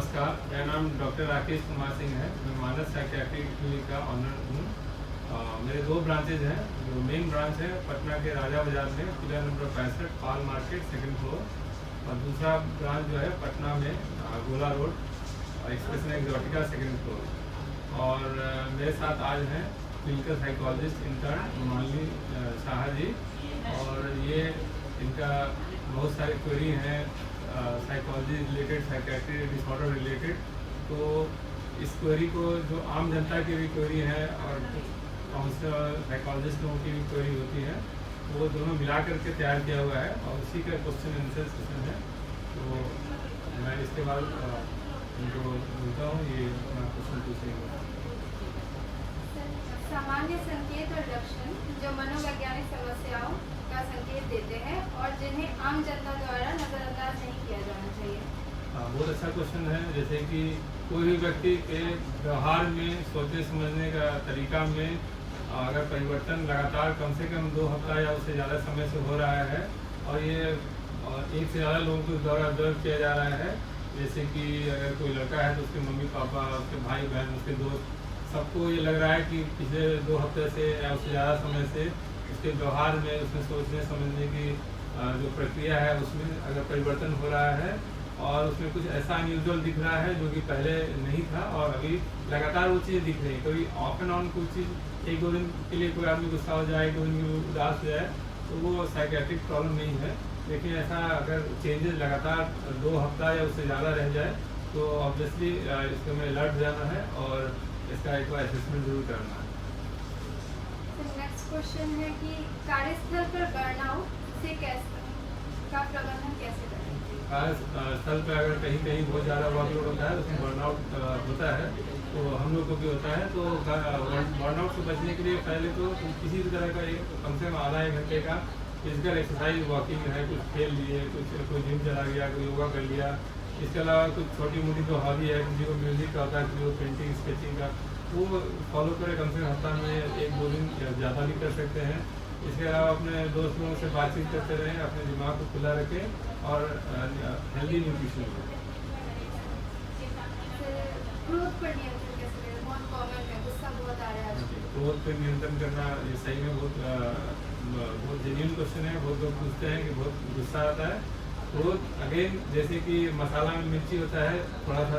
नमस्कार, मेरा नाम डॉक्टर राकेश कुमार सिंह है। मैं मानस साइकियाट्रिक क्लिनिक का ऑनर हूँ। मेरे दो ब्रांचेज हैं। जो मेन ब्रांच है पटना के राजा बाजार में, पिलर नंबर 65, पाल मार्केट, सेकंड फ्लोर। और दूसरा ब्रांच जो है पटना में गोला रोड, एक्सप्रेशन एक्जॉटिका, सेकंड फ्लोर। और मेरे साथ आज हैं क्लिनिकल साइकोलॉजिस्ट इंटर्न मानली शाह जी। और ये इनका बहुत सारे क्वेरी हैं psychology related, psychiatry disorder related. तो इस क्वेरी को जो आम जनता की भी क्वेरी है और कुछ काउंसलर साइकोलॉजिस्ट लोगों की भी क्वेरी होती है, वो दोनों मिला करके तैयार किया हुआ है और उसी का क्वेश्चन आंसर सेशन है। तो मैं इसके बाद उनको बोलता हूँ, ये अपना क्वेश्चन पूछेंगे। सामान्य संकेत और लक्षण जो मनोवैज्ञानिक समस्याओं का संकेत देते हैं और जिन्हें आम जनता द्वारा नजरअंदाज नहीं किया जाना चाहिए। बहुत अच्छा क्वेश्चन है। जैसे कि कोई भी व्यक्ति के व्यवहार में, सोचने समझने का तरीका में अगर परिवर्तन लगातार कम से कम 2 हफ्ता या उससे ज़्यादा समय से हो रहा है और ये एक से ज़्यादा लोगों के द्वारा ऑब्जर्व किया जा रहा है, जैसे कि अगर कोई लड़का है तो उसके मम्मी पापा, उसके भाई बहन, उसके दोस्त, सबको ये लग रहा है कि पिछले 2 हफ्ते से या उससे ज़्यादा समय से उसके व्यवहार में, उसमें सोचने समझने की जो प्रक्रिया है उसमें अगर परिवर्तन हो रहा है और उसमें कुछ ऐसा अनयूजुअल दिख रहा है जो कि पहले नहीं था और अभी लगातार वो चीज़ें दिख रही है। कभी ऑफ एंड ऑन कुछ चीज़ 1-2 दिन के लिए कोई आदमी गुस्सा हो जाए, 1-2 दिन की उदास हो जाए, तो वो साइकेट्रिक प्रॉब्लम नहीं है। लेकिन ऐसा अगर चेंजेस लगातार 2 हफ्ता या उससे ज़्यादा रह जाए तो ऑब्वियसली इसको में अलर्ट जाना है और इसका एक बार असेसमेंट जरूर करना है। नेक्स्ट क्वेश्चन है कि कार्यस्थल पर बर्नआउट से कैसे का प्रबंधन कैसे करें। कार्यस्थल पर अगर कहीं कहीं बहुत ज़्यादा वर्कलोड होता है, उसमें बर्नआउट होता है, तो हम लोग को भी होता है। तो बर्नआउट से बचने के लिए पहले तो किसी भी तरह का कम से कम आधा 1 घंटे का फिजिकल एक्सरसाइज, वॉकिंग है, कुछ खेल लिए, कोई जिम चला गया, कोई योगा कर लिया। इसके अलावा कुछ छोटी मोटी जो हॉबी है, किसी को म्यूज़िक का होता है, किसी को पेंटिंग स्केचिंग का, वो फॉलो करें। कम से कम हफ्ता में 1-2 दिन ज़्यादा भी कर सकते हैं। इसके अलावा अपने दोस्त लोगों से बातचीत करते रहें, अपने दिमाग को खुला रखें और हेल्दी न्यूट्रिशन लें। क्रोध पर नियंत्रण कैसे करें, बहुत कॉमन है, गुस्सा बहुत आ रहा है। क्रोध पर नियंत्रण करना ये सही में बहुत जेन्युइन क्वेश्चन है। बहुत लोग पूछते हैं कि बहुत गुस्सा आता है। क्रोध अगेन जैसे कि मसाला में मिर्ची होता है, थोड़ा सा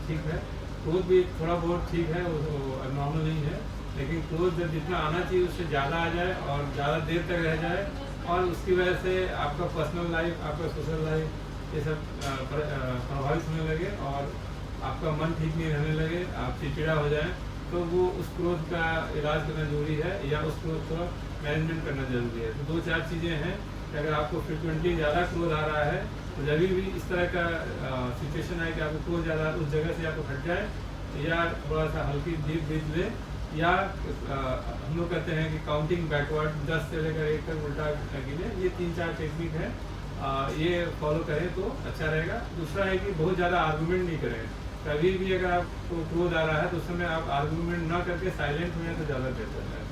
ठीक है, क्रोध भी थोड़ा बहुत ठीक है, वो नॉर्मल नहीं है। लेकिन क्रोध जब जितना आना चाहिए उससे ज़्यादा आ जाए और ज़्यादा देर तक रह जाए और उसकी वजह से आपका पर्सनल लाइफ, आपका सोशल लाइफ, ये सब प्रभावित होने लगे और आपका मन ठीक नहीं रहने लगे, आप चिड़चिड़ा हो जाए, तो वो उस क्रोध का इलाज करना जरूरी है या उस क्रोध को मैनेजमेंट करना जरूरी है। तो 2-4 चीज़ें हैं कि अगर आपको फ्रिक्वेंटली ज़्यादा क्रोध आ रहा है तो जब भी इस तरह का सिचुएशन आए कि आपको क्रोध ज़्यादा उस जगह से आपको हट जाए या थोड़ा सा हल्की डीप ब्रीथ ले, या हम लोग कहते हैं कि काउंटिंग बैकवर्ड 10 से लेकर 1 तक उल्टा गिने, ये 3-4 टेक्निक है, ये फॉलो करें तो अच्छा रहेगा। दूसरा है कि बहुत ज़्यादा आर्गूमेंट नहीं करें। कभी भी अगर आपको क्रोध आ रहा है तो उस समय आप आर्गूमेंट ना करके साइलेंट हुए तो ज़्यादा बेहतर है।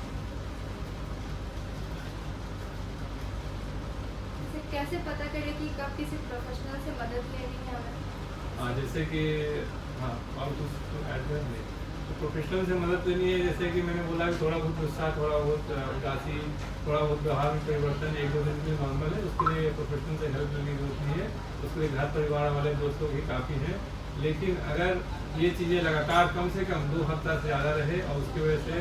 कैसे पता करें कि कब किसी प्रोफेशनल से मदद लेनी है हमें। जैसे कि हाँ, और कुछ ऐड करेंगे तो प्रोफेशनल से मदद लेनी है। जैसे कि मैंने बोला कि थोड़ा बहुत गुस्सा, थोड़ा बहुत उदासी, थोड़ा बहुत व्यवहार में परिवर्तन 1-2 दिन के लिए नॉर्मल है, उसके लिए प्रोफेशनल से हेल्प लेने की जरूरत नहीं है। उसके लिए घर परिवार वाले दोस्तों ही काफ़ी हैं। लेकिन अगर ये चीज़ें लगातार कम से कम 2 हफ्ता से ज़्यादा रहे और उसकी वजह से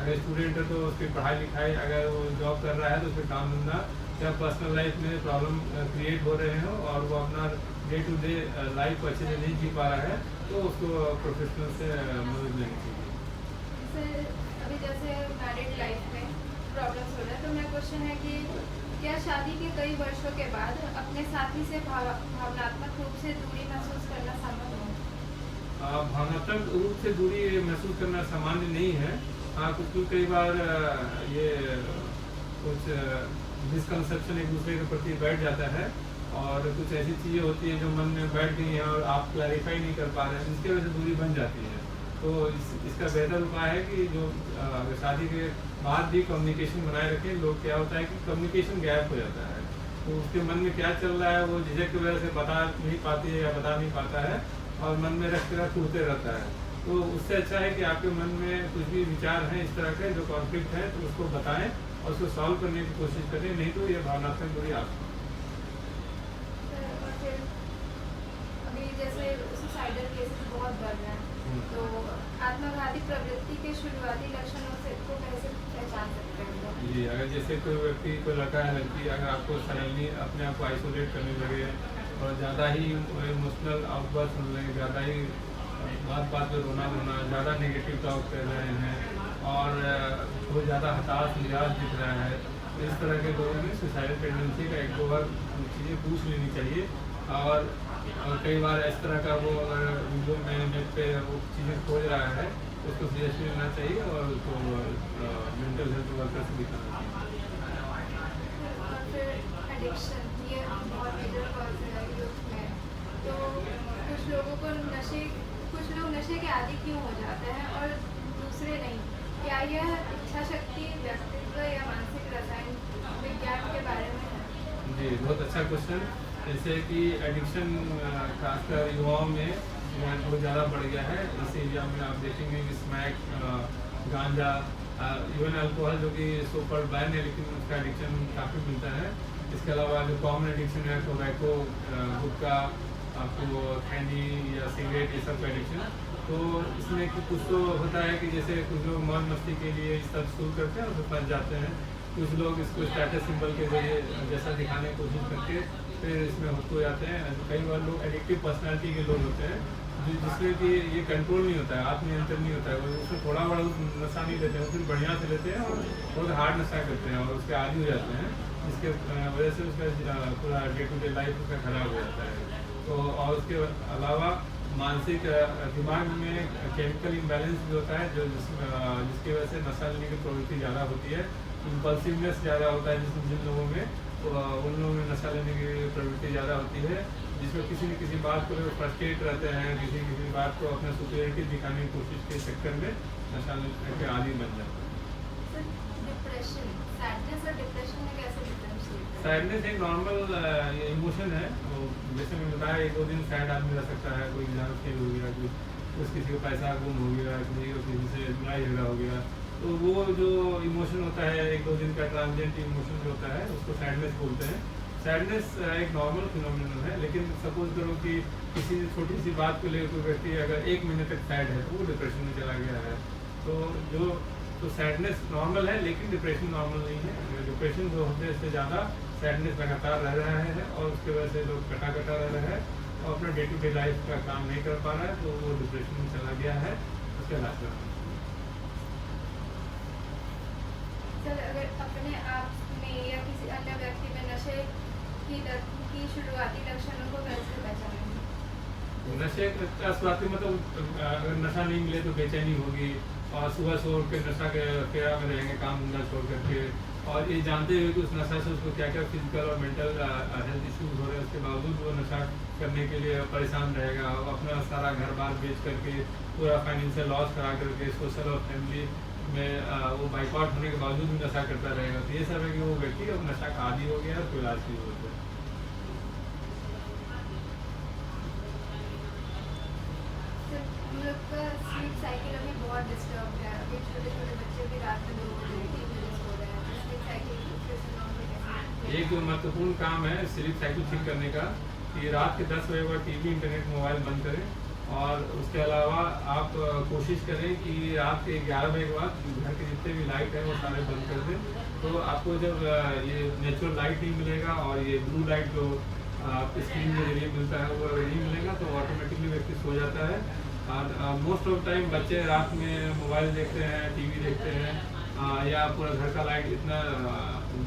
अगर स्टूडेंट है तो उसकी पढ़ाई लिखाई, अगर वो जॉब कर रहा है तो उसके काम धंधा या पर्सनल लाइफ में प्रॉब्लम क्रिएट हो रहे हो और वो अपना डे टू डे लाइफ को अच्छे से नहीं जी पा रहा है, तो उसको प्रोफेशनल से मदद लेनी चाहिए। अभी जैसे मैरिड लाइफ में प्रॉब्लम्स हो रहा है, तो मेरा क्वेश्चन है कि क्या शादी के कई वर्षों के बाद अपने साथी से भावनात्मक रूप से दूरी महसूस करना संभव है। भावनात्मक रूप से दूरी महसूस करना सामान्य नहीं है। कुछ कई बार ये कुछ मिसकंसेप्शन एक दूसरे के प्रति बैठ जाता है और कुछ ऐसी चीज़ें होती हैं जो मन में बैठ गई हैं और आप क्लैरिफाई नहीं कर पा रहे हैं, जिसकी वजह से दूरी बन जाती है। तो इसका बेहतर उपाय है कि जो शादी के बाद भी कम्युनिकेशन बनाए रखें। लोग क्या होता है कि कम्युनिकेशन गैप हो जाता है, तो उसके मन में क्या चल रहा है वो झिझक की वजह से बता नहीं पाती है या बता नहीं पाता है और मन में रखते रखते टूटते रहता है। तो उससे अच्छा है कि आपके मन में कुछ भी विचार हैं इस तरह के जो कॉन्फ्लिक्ट है तो उसको बताएं और उसको सॉल्व करने की कोशिश करें, नहीं तो ये भावनात्मक दूरी आप। और फिर अभी जैसे सुसाइडल केसेस बहुत बढ़ रहे हैं, तो आत्मघाती प्रवृत्ति के शुरुआती लक्षणों से को कैसे पहचान सकते हैं? जी, अगर जैसे कोई व्यक्ति, कोई लड़का है लड़की, अगर आपको सडनली अपने आप को आइसोलेट करने लगे और ज़्यादा ही इमोशनल आउटबर्स्ट होने लगे, ज़्यादा ही बात बात पर रोना धोना, ज़्यादा नेगेटिव टॉक कर रहे हैं और बहुत ज़्यादा हताश निराश दिख रहा है, तो इस तरह के लोगों में सुसाइडल टेंडेंसी का एक दो बार चीज़ें पूछ लेनी चाहिए। और कई बार इस तरह का वो अगर वीडियो में नेट पे वो चीज़ें खोज रहा है तो उसको सीरियसली लेना चाहिए और उसको मेंटल हेल्थ वर्कर से दिखाना चाहिए। और फिर एडिक्शन, ये बहुत मेजर कॉज है यूथ में। तो कुछ लोग नशे के आदी क्यों हो जाते हैं और दूसरे नहीं? क्या यह इच्छा शक्ति, व्यक्तित्व या मानसिक रसायन विज्ञान के बारे में है? जी, बहुत अच्छा क्वेश्चन। जैसे कि एडिक्शन खासकर युवाओं में बहुत ज़्यादा बढ़ गया है। इस एरिया में आप देखेंगे कि स्मैक, गांजा, इवन अल्कोहल जो कि सुपर बैन है लेकिन उसका एडिक्शन काफ़ी मिलता है। इसके अलावा जो कॉमन एडिक्शन है टोबैको, गुटखा, आपको खैनी या सिगरेट, ये सब का एडिक्शन। तो इसमें कुछ तो होता है कि जैसे कुछ लोग मौज मस्ती के लिए इस सब शुरू करते हैं और फिर फंस जाते हैं। कुछ लोग इसको स्टेटस सिंबल के जरिए जैसा दिखाने की कोशिश करके फिर इसमें हो जाते हैं। कई बार लोग एडिक्टिव पर्सनालिटी के लोग होते हैं जिसमें कि ये कंट्रोल नहीं होता है, आत्मनियंत्रण नहीं होता है, वो उसमें थोड़ा बड़ा नशा नहीं लेते हैं, फिर बढ़िया से लेते हैं और बहुत हार्ड नशा करते हैं और उसके आदी हो जाते हैं, जिसके वजह से उसका पूरा डे टू डे लाइफ उसका खराब हो जाता है। तो और उसके अलावा मानसिक दिमाग में केमिकल इम्बैलेंस भी होता है जिसकी वजह से नशा लेने की प्रवृत्ति ज़्यादा होती है, इम्पल्सिवनेस ज़्यादा होता है जिन लोगों में, तो उन लोगों में नशा लेने की प्रवृत्ति ज़्यादा होती है, जिसमें किसी न किसी बात को फ्रस्ट्रेट रहते हैं, किसी बात को अपने सुपीरियरिटी दिखाने की कोशिश के चक्कर में नशा लेने के आदी बन जाते हैं। डिप्रेशन, सैडनेस और डिप्रेशन में कैसे डिफरेंशिएट करें? सैडनेस एक नॉर्मल इमोशन है। तो जैसे मैं बताया, एक दो दिन सैड आदमी रह सकता है, कोई एग्जाम फेल हो गया, कुछ किसी का पैसा गुम हो गया, किसी से लड़ाई झगड़ा हो गया, तो वो जो इमोशन होता है एक दो दिन का ट्रांजिएंट इमोशन जो होता है उसको सैडनेस बोलते हैं। सैडनेस एक नॉर्मल फिनोमिनन है, लेकिन सपोज करो कि किसी छोटी सी बात को लेकर कोई व्यक्ति अगर 1 महीने तक सैड है तो वो डिप्रेशन में चला गया है। तो सैडनेस नॉर्मल है लेकिन डिप्रेशन नॉर्मल नहीं है। डिप्रेशन जो होते हैं इससे ज़्यादा सैडनेस लगातार रह रहा है और उसकी वजह से लोग कटा रह रहा है और अपना डे टू डे लाइफ का काम नहीं कर पा रहा है, तो वो डिप्रेशन में चला गया है, उसके इलाज करना। सर, अगर अपने आप में या किसी अन्य व्यक्ति में नशे की लत की शुरुआती लक्षणों को कैसे पहचानेंगे? नशे का शुरुआती मतलब अगर नशा नहीं मिले तो बेचैनी होगी और सुबह से उठ के नशा के फेरा में रहेंगे काम धंधा छोड़ करके, और ये जानते हुए कि उस नशा से उसको क्या क्या फिजिकल और मेंटल हेल्थ इश्यूज हो रहे हैं, उसके बावजूद वो नशा करने के लिए परेशान रहेगा, अपना सारा घर बार बेच करके पूरा फाइनेंशियल लॉस करा करके सोशल और फैमिली में वो बाइकआउट होने के बावजूद भी नशा करता रहेगा। तो ये सब है कि वो व्यक्ति अब नशा का आदी हो गया है, उसको इलाज की जरूरत है। हम लोग का स्लीप साइकिल अभी बहुत डिस्टर्ब है। अभी छोटे छोटे बच्चे भी रात में 2 बजे 3 बजे सो रहे हैं। स्लीप साइकिल कैसे नॉर्मल कैसे? एक महत्वपूर्ण काम है स्लीप साइकिल ठीक करने का कि रात के 10 बजे बाद टीवी, इंटरनेट, मोबाइल बंद करें, और उसके अलावा आप कोशिश करें कि रात के 11 बजे के बाद घर के जितने भी लाइट हैं वो सारे बंद कर दें। तो आपको जब ये नेचुरल लाइट नहीं मिलेगा और ये ब्लू लाइट जो आपकी स्क्रीन के जरिए मिलता है वो अगर नहीं मिलेगा तो ऑटोमेटिकली व्यक्ति सो जाता है। और मोस्ट ऑफ टाइम बच्चे रात में मोबाइल देखते हैं, टीवी देखते हैं, या पूरा घर का लाइट इतना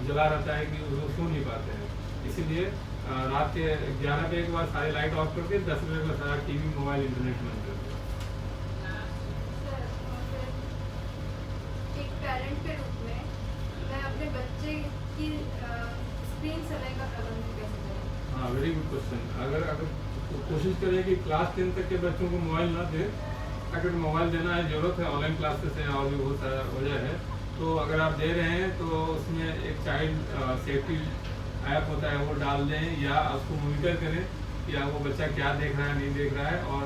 जला रहता है कि वो सो नहीं पाते हैं। इसीलिए रात के 11 बजे के बाद सारी लाइट ऑफ करके 10 बजे का सारा टीवी, मोबाइल, इंटरनेट बंद कर दें। एक पेरेंट के रूप में मैं अपने बच्चे की स्क्रीन समय का प्रबंधन कैसे करूँ? हाँ, वेरी गुड क्वेश्चन। अगर कोशिश करें कि क्लास 10 तक के बच्चों को मोबाइल ना दें। अगर मोबाइल देना है, ज़रूरत है, ऑनलाइन क्लासेस हैं और भी बहुत सारा वजह है, तो अगर आप दे रहे हैं तो उसमें एक चाइल्ड सेफ्टी ऐप होता है वो डाल दें या उसको मॉनिटर करें कि वो बच्चा क्या देख रहा है नहीं देख रहा है। और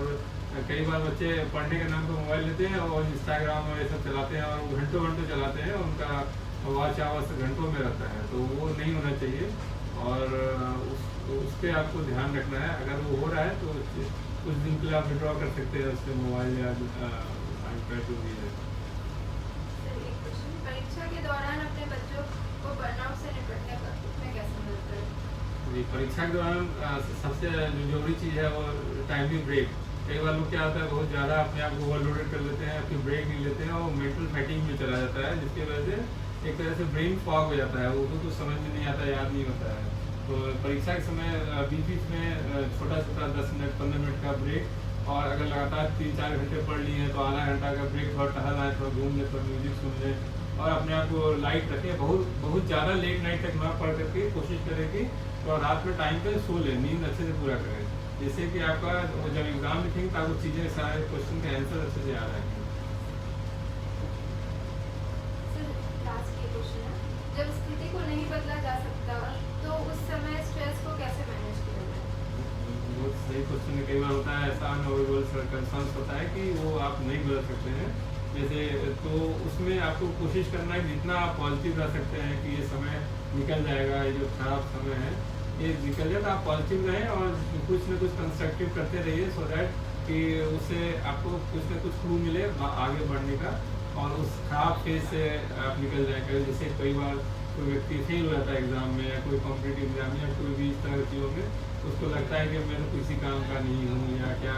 कई बार बच्चे पढ़ने के नाम पर मोबाइल लेते हैं और इंस्टाग्राम और ये सब चलाते हैं और घंटों घंटों चलाते हैं, उनका वॉच आवर्स घंटों में रहता है, तो वो नहीं होना चाहिए। और उस पर आपको ध्यान रखना है। अगर वो हो रहा है तो कुछ दिन के लिए आप विड्रॉ कर सकते हैं उससे मोबाइल या आईपैड जो भी है। सर एक क्वेश्चन, परीक्षा के दौरान अपने बच्चों को बर्नआउट से निपटने में कैसे मदद करें? जी, परीक्षा के दौरान सबसे जो जरूरी चीज़ है वो टाइमली ब्रेक। कई बार लोग क्या होता है बहुत ज़्यादा अपने आप को ओवरलोडेड कर लेते हैं, फिर ब्रेक नहीं लेते हैं और मेंटल फैटिंग में चला जाता है, जिसकी वजह से एक तरह से ब्रेन फॉग हो जाता है, वो कुछ समझ में नहीं आता, याद नहीं होता है। तो परीक्षा के समय बीच बीच में छोटा छोटा 10 मिनट 15 मिनट का ब्रेक, और अगर लगातार 3-4 घंटे पढ़ लिए हैं तो आधा घंटा का ब्रेक, थोड़ा टहल आए, थोड़ा घूम ले, थोड़ा म्यूजिक सुन ले और अपने आप को लाइट रखें। बहुत ज़्यादा लेट नाइट तक ना पढ़ करके कोशिश करें कि तो रात में टाइम पे सो ले, नींद अच्छे से पूरा करें, जैसे कि आपका जब एग्जाम लिखेंगे तो आपको चीज़ें सारे क्वेश्चन के आंसर अच्छे से याद आएंगे। सर लास्ट ये क्वेश्चन है, जब स्थिति को नहीं बदला जा सकता तो उस समय स्ट्रेस को कैसे मैनेज किया जाए? बहुत सही क्वेश्चन है। कई बार होता है ऐसा अनअवॉइडेबल कंसर्न्स होता है कि वो आप नहीं बदल सकते हैं, जैसे तो उसमें आपको कोशिश करना है जितना आप पॉजिटिव रह सकते हैं कि ये समय निकल जाएगा, ये जो खराब समय है ये निकल जाए, तो आप पॉजिटिव रहें और कुछ ना कुछ कंस्ट्रक्टिव करते रहिए, सो दैट कि उससे आपको कुछ ना कुछ क्लू मिले आगे बढ़ने का और उस खराब फेज से आप निकल जाए करें। जैसे कई बार कोई व्यक्ति फेल हो जाता है एग्जाम में या कोई कॉम्पिटिटिव एग्जाम में या कोई भी इस तरह की चीज़ों में, उसको लगता है कि मैं तो किसी काम का नहीं हूँ या क्या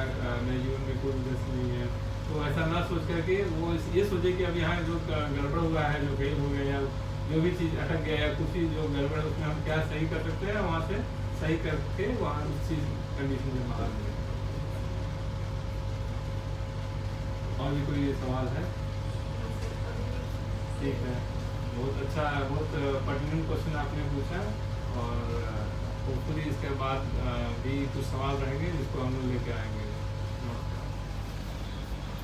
मेरे जीवन में कोई उद्देश्य नहीं है। तो ऐसा ना सोच करके वो ये सोचे कि अब यहाँ जो गड़बड़ हुआ है, जो फेल हो गया या जो भी चीज़ अटक गया या कुछ चीज़ जो गड़बड़ है उसमें हम क्या सही कर सकते हैं, वहाँ से सही करके वहाँ उस चीज़ कंडीशन में बाहर मिले। और भी कोई सवाल है? ठीक है, बहुत अच्छा, बहुत पर्टिनेंट क्वेश्चन आपने पूछा और होपफुली इसके बाद भी कुछ सवाल रहेंगे जिसको हम लोग लेके आएंगे।